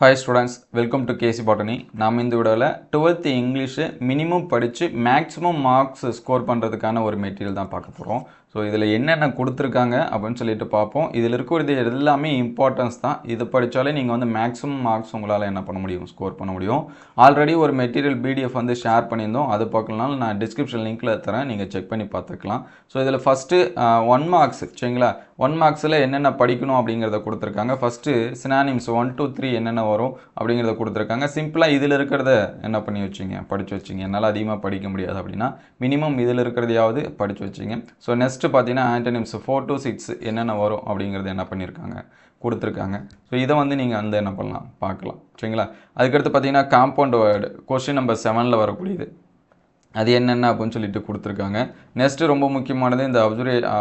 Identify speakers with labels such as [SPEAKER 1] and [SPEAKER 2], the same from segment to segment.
[SPEAKER 1] Hi students, welcome to KC Botany. நாம் இந்த வீடியோவில் 12th இங்கிலீஷ் மினிமம் படித்து மேக்ஸிமம் மார்க்ஸ் ஸ்கோர் பண்ணுறதுக்கான ஒரு மெட்டீரியல் தான் பார்க்க போகிறோம். ஸோ இதில் என்னென்ன கொடுத்துருக்காங்க அப்படின்னு சொல்லிட்டு பார்ப்போம். இதில் இருக்கிறது எல்லாமே இம்பார்ட்டன்ஸ் தான். இது படித்தாலே நீங்கள் வந்து மேக்ஸிமம் மார்க்ஸ் உங்களால் என்ன பண்ண முடியும், ஸ்கோர் பண்ண முடியும். ஆல்ரெடி ஒரு மெட்டீரியல் பிடிஎஃப் வந்து ஷேர் பண்ணியிருந்தோம். அது பார்க்கலனாலும் நான் டிஸ்கிரிப்ஷன் லிங்க்கில் தரேன், நீங்கள் செக் பண்ணி பார்த்துக்கலாம். ஸோ இதில் ஃபஸ்ட்டு 1 மார்க்ஸ் சரிங்களா, 1 மார்க்ஸில் என்னென்ன படிக்கணும் அப்படிங்கிறத கொடுத்துருக்காங்க. ஃபஸ்ட்டு சினானிம்ஸ் 1 2 3 என்னென்ன வரும் அப்படிங்கிறத கொடுத்துருக்காங்க. சிம்பிளாக இதில் இருக்கிறத என்ன பண்ணி வச்சிங்க, படித்து வச்சிங்க. என்னால் அதிகமாக படிக்க முடியாது அப்படின்னா மினிமம் இதில் இருக்கிறதையாவது படித்து வச்சிங்க. ஸோ நெக்ஸ்ட்டு பார்த்தீங்கன்னா ஆன்டனிம்ஸ் 4 to 6 என்னென்ன வரும் அப்படிங்கிறது என்ன பண்ணியிருக்காங்க, கொடுத்துருக்காங்க. ஸோ இதை வந்து நீங்கள் வந்து என்ன பண்ணலாம், பார்க்கலாம் சரிங்களா. அதுக்கடுத்து பார்த்தீங்கன்னா காம்பவுண்ட் வேர்டு கொஸ்டின் நம்பர் 7ல் வரக்கூடியது அது என்னென்ன அப்படின்னு சொல்லிட்டு கொடுத்துருக்காங்க. நெக்ஸ்ட்டு ரொம்ப முக்கியமானது இந்த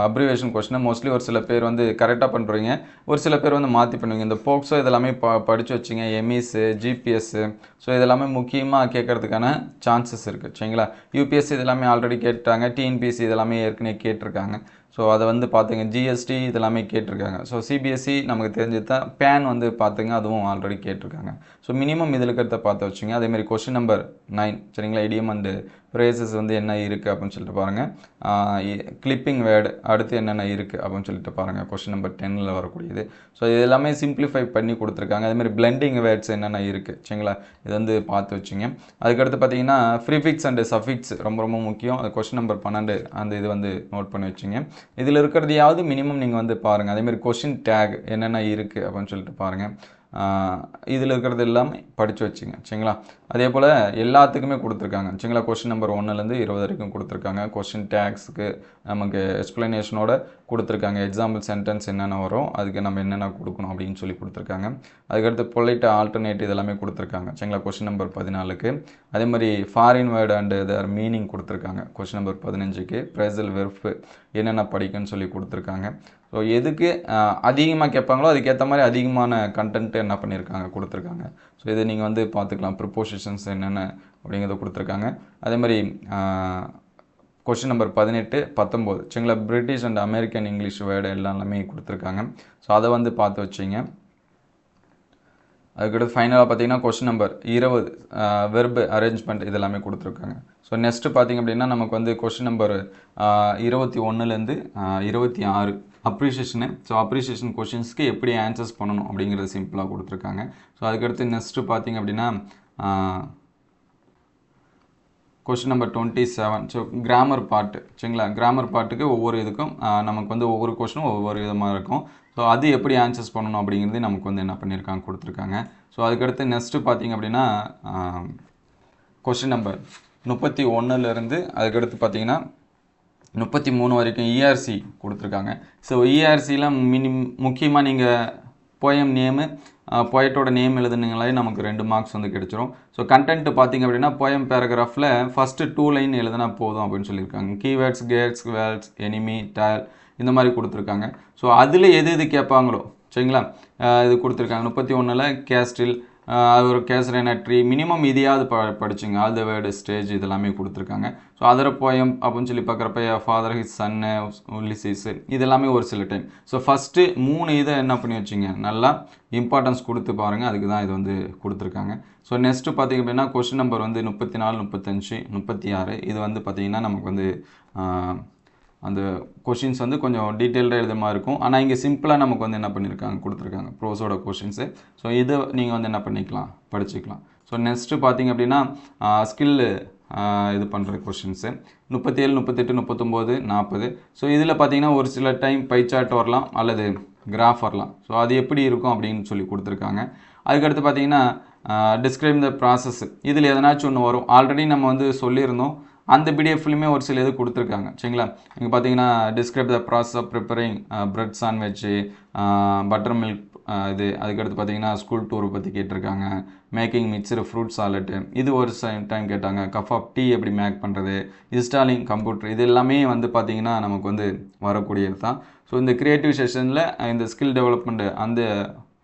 [SPEAKER 1] அப்ரிவேஷன் கொஸ்டினை மோஸ்ட்லி ஒரு சில பேர் வந்து கரெக்டாக பண்ணுறீங்க, ஒரு சில பேர் வந்து மாற்றி பண்ணுவீங்க. இந்த போக்ஸோ இதெல்லாமே படித்து வச்சிங்க, எம்இஸு ஜிபிஎஸ்ஸு. ஸோ இதெல்லாமே முக்கியமாக கேட்குறதுக்கான சான்சஸ் இருக்குது சரிங்களா. யூபிஎஸ்சி இதெல்லாமே ஆல்ரெடி கேட்டாங்க, டிஎன்பிஎஸ்சி இதெல்லாமே ஏற்கனவே கேட்டிருக்காங்க. ஸோ அதை வந்து பார்த்துங்க, ஜிஎஸ்டி இதெல்லாமே கேட்டிருக்காங்க. ஸோ சிபிஎஸ்சி நமக்கு தெரிஞ்சது தான், பேன் வந்து பார்த்துங்க அதுவும் ஆல்ரெடி கேட்டிருக்காங்க. ஸோ மினிமம் இதில் இருக்கிறத பார்த்து வச்சுங்க. அதேமாதிரி கொஸ்டின் நம்பர் 9 சரிங்களா, இடியம் அண்டு ஃப்ரேசஸ் வந்து என்ன இருக்குது அப்படின்னு சொல்லிட்டு பாருங்கள். கிளிப்பிங் வேர்டு அடுத்து என்னென்ன இருக்குது அப்படின்னு சொல்லிட்டு பாருங்கள், கொஸ்டின் நம்பர் 10ல் வரக்கூடியது. ஸோ இது எல்லாமே சிம்பிளிஃபை பண்ணி கொடுத்துருக்காங்க. அதேமாதிரி பிளெண்டிங் வேர்ட்ஸ் என்னென்ன இருக்குது சரிங்களா, இது வந்து பார்த்து வச்சுங்க. அதுக்கடுத்து பார்த்தீங்கன்னா ப்ரிஃபிக்ஸ் அண்டு சஃபிக்ஸ் ரொம்ப ரொம்ப முக்கியம். அது கொஸ்டின் நம்பர் 12 அந்த இது வந்து நோட் பண்ணி வச்சுங்க. இதில் இருக்கிறதையாவது மினிமம் நீங்கள் வந்து பாருங்கள். அதேமாதிரி கொஸ்டின் டேக் என்னென்ன இருக்குது அப்படின்னு சொல்லிட்டு பாருங்கள். இதில் இருக்கிறது எல்லாமே படித்து வச்சுங்க சரிங்களா. அதே போல் எல்லாத்துக்குமே கொடுத்துருக்காங்க சரிங்களா. கொஸ்டின் நம்பர் 1லேருந்து 20 வரைக்கும் கொடுத்துருக்காங்க. கொஸ்டின் டேக்ஸுக்கு நமக்கு எக்ஸ்ப்ளனேஷனோட கொடுத்துருக்காங்க. எக்ஸாம்பிள் சென்டென்ஸ் என்னென்ன வரும், அதுக்கு நம்ம என்னென்ன கொடுக்கணும் அப்படின்னு சொல்லி கொடுத்துருக்காங்க. அதுக்கடுத்து பொலைட் ஆல்டர்னேட் இதெல்லாமே கொடுத்துருக்காங்க சரிங்களா கொஸ்டின் நம்பர் 14க்கு. அதே மாதிரி foreign word and their meaning கொடுத்துருக்காங்க கொஸ்டின் நம்பர் 15க்கு. ப்ரெசல் வெர்ஃப் என்னென்ன படிக்குன்னு சொல்லி கொடுத்துருக்காங்க. ஸோ எதுக்கு அதிகமாக கேட்பாங்களோ அதுக்கேற்ற மாதிரி அதிகமான கண்டென்ட் என்ன பண்ணியிருக்காங்க, கொடுத்துருக்காங்க. ஸோ இதை நீங்கள் வந்து பார்த்துக்கலாம். ப்ரிப்போசிஷன்ஸ் என்னென்ன அப்படிங்கிறத கொடுத்துருக்காங்க. அதே மாதிரி கொஸ்டின் நம்பர் 18 19 சரிங்களா, British and American English word எல்லாமே கொடுத்துருக்காங்க. ஸோ அதை வந்து பார்த்து வச்சிங்க. அதுக்கடுத்து ஃபைனலாக பார்த்தீங்கன்னா கொஸ்டின் நம்பர் 20 வெர்பு அரேஞ்ச்மெண்ட் இதெல்லாமே கொடுத்துருக்காங்க. ஸோ நெக்ஸ்ட்டு பார்த்திங்க அப்படின்னா நமக்கு வந்து கொஸ்டின் நம்பர் 21லேருந்து 26 அப்ரிஷியேஷனு. ஸோ அப்ரிஷியேஷன் கொஷின்ஸ்க்கு எப்படி ஆன்சர்ஸ் பண்ணணும் அப்படிங்கிறது சிம்பிளாக கொடுத்துருக்காங்க. ஸோ அதுக்கடுத்து நெக்ஸ்ட்டு பார்த்திங்க அப்படின்னா question number 27 so grammar part சரிங்களா. கிராமர் பார்ட்டுக்கு ஒவ்வொரு இதுக்கும் நமக்கு வந்து ஒவ்வொரு கொஸ்டினும் ஒவ்வொரு விதமாக இருக்கும். ஸோ அது எப்படி ஆன்சர்ஸ் பண்ணணும் அப்படிங்கிறது நமக்கு வந்து என்ன பண்ணியிருக்காங்க, கொடுத்துருக்காங்க. ஸோ அதுக்கடுத்து நெக்ஸ்ட்டு பார்த்திங்க அப்படின்னா கொஸ்டின் நம்பர் 31லேருந்து அதுக்கடுத்து பார்த்திங்கன்னா 33 வரைக்கும் இஆர்சி கொடுத்துருக்காங்க. ஸோ இஆர்சியில் முக்கியமாக நீங்கள் போயம் நேமு போயட்டோட நேம் எழுதுனீங்களே நமக்கு 2 மார்க்ஸ் வந்து கிடச்சிரும். ஸோ கண்டென்ட் பார்த்திங்க அப்படின்னா போயம் பேராகிராஃபில் ஃபஸ்ட்டு 2 லைன் எழுதுனா போதும் அப்படின்னு சொல்லியிருக்காங்க. Keywords, cats, words, enemy, dial இந்த மாதிரி கொடுத்துருக்காங்க. ஸோ அதில் எது கேட்பாங்களோ சரிங்களா, இது கொடுத்துருக்காங்க. 31ல் கேஸ்டில் ஒரு கேசரேனட்ரி மினிமம் இதையாவது படிச்சுங்க. ஆல் த வேர்டு ஸ்டேஜ் இதெல்லாமே கொடுத்துருக்காங்க. ஸோ அதர் போயம் அப்படின்னு சொல்லி பார்க்குறப்ப ஃபாதர் ஹிஸ் சன்னு உலிசிஸ் இதெல்லாமே ஒரு சில டைம். ஸோ ஃபஸ்ட்டு 3 இதை என்ன பண்ணி வச்சிங்க, நல்லா இம்பார்ட்டன்ஸ் கொடுத்து பாருங்கள். அதுக்கு தான் இது வந்து கொடுத்துருக்காங்க. ஸோ நெக்ஸ்ட்டு பார்த்திங்க அப்படின்னா கொஸ்டின் நம்பர் வந்து 34 35 36 இது வந்து பார்த்திங்கன்னா நமக்கு வந்து அந்த கொஷின்ஸ் வந்து கொஞ்சம் டீட்டெயில்டாக எழுத மாதிரி இருக்கும். ஆனால் இங்கே சிம்பிளாக நமக்கு வந்து என்ன பண்ணியிருக்காங்க, கொடுத்துருக்காங்க ப்ரோஸோட கொஷின்ஸு. ஸோ இது நீங்கள் வந்து என்ன பண்ணிக்கலாம், படிச்சுக்கலாம். ஸோ நெக்ஸ்ட்டு பார்த்திங்க அப்படின்னா ஸ்கில்லு இது பண்ணுற கொஷின்ஸு 37 38 39 40. ஸோ இதில் பார்த்திங்கன்னா ஒரு சில டைம் பை சார்ட் வரலாம் அல்லது கிராஃப் வரலாம். ஸோ அது எப்படி இருக்கும் அப்படின்னு சொல்லி கொடுத்துருக்காங்க. அதுக்கடுத்து பார்த்திங்கன்னா டிஸ்கிரைப் த ப்ராசஸ் இதில் எதனாச்சும் ஒன்று வரும். ஆல்ரெடி நம்ம வந்து சொல்லியிருந்தோம், அந்த பிடிஎஃப்லையுமே ஒரு சில இது கொடுத்துருக்காங்க சரிங்களா. இங்கே பார்த்தீங்கன்னா describe the process of preparing bread sandwich, buttermilk இது. அதுக்கடுத்து பார்த்தீங்கன்னா ஸ்கூல் டூரை பற்றி கேட்டிருக்காங்க. மேக்கிங் மிக்சர் ஃப்ரூட் சாலட்டு இது ஒரு டைம் கேட்டாங்க. கப் ஆஃப் டீ எப்படி மேக் பண்ணுறது, இன்ஸ்டாலிங் கம்ப்யூட்டர் இது எல்லாமே வந்து பார்த்திங்கன்னா நமக்கு வந்து வரக்கூடியது தான். ஸோ இந்த க்ரியேட்டிவ் செஷனில் இந்த ஸ்கில் டெவலப்மெண்ட்டு அந்த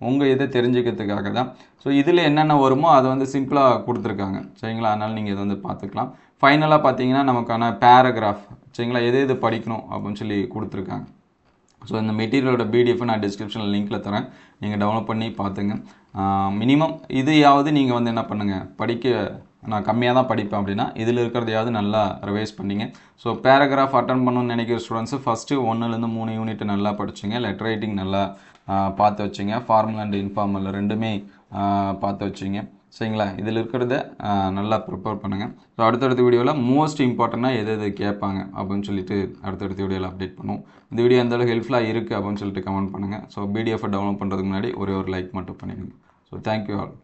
[SPEAKER 1] உங்கள் இதை தெரிஞ்சுக்கிறதுக்காக தான். ஸோ இதில் என்னென்ன வருமோ அதை வந்து சிம்பிளாக கொடுத்துருக்காங்க சரிங்களா. அதனால் நீங்கள் இதை வந்து பார்த்துக்கலாம். ஃபைனலாக பார்த்தீங்கன்னா நமக்கான பேராகிராஃப் சரிங்களா, எது படிக்கணும் அப்படின்னு சொல்லி கொடுத்துருக்காங்க. ஸோ இந்த மெட்டீரியலோட பிடிஎஃப் நான் டிஸ்கிரிப்ஷனில் லிங்க்கில் தரேன், நீங்கள் டவுன்லோட் பண்ணி பார்த்துங்க. மினிமம் இதையாவது நீங்கள் வந்து என்ன பண்ணுங்கள், நான் கம்மியாக தான் படிப்பேன் அப்படின்னா இதில் இருக்கிறதையாவது நல்லா ரிவைஸ் பண்ணிங்க. ஸோ பேராகிராஃப் அட்டன் பண்ணணும்னு நினைக்கிற ஸ்டூடெண்ட்ஸு ஃபஸ்ட்டு 1லேருந்து 3 யூனிட் நல்லா படிச்சுங்க. லெட்டர் ரைட்டிங் நல்லா பார்த்து வச்சுங்க. ஃபார்மல் அண்ட் இன்ஃபார்மல் ரெண்டுமே பார்த்து வச்சுங்க. சரிங்களா? இதில் இருக்கிறத நல்லா ப்ரிப்பேர் பண்ணுங்கள். ஸோ அடுத்தடுத்த வீடியோவில் மோஸ்ட் இம்பார்ட்டண்ட்டாக எது கேட்பாங்க அப்படின்னு சொல்லிட்டு அடுத்தடுத்த வீடியோவில் அப்டேட் பண்ணுவோம். இந்த வீடியோ எந்தளவுக்கு ஹெல்ப்ஃபுல்லாக இருக்குது அப்படின்னு சொல்லிட்டு கமெண்ட் பண்ணுங்கள். ஸோ பிடிஎஃப் டவுன்லோட் பண்ணுறதுக்கு முன்னாடி ஒரே ஒரு லைக் மட்டும் பண்ணிடுங்க. So thank you all.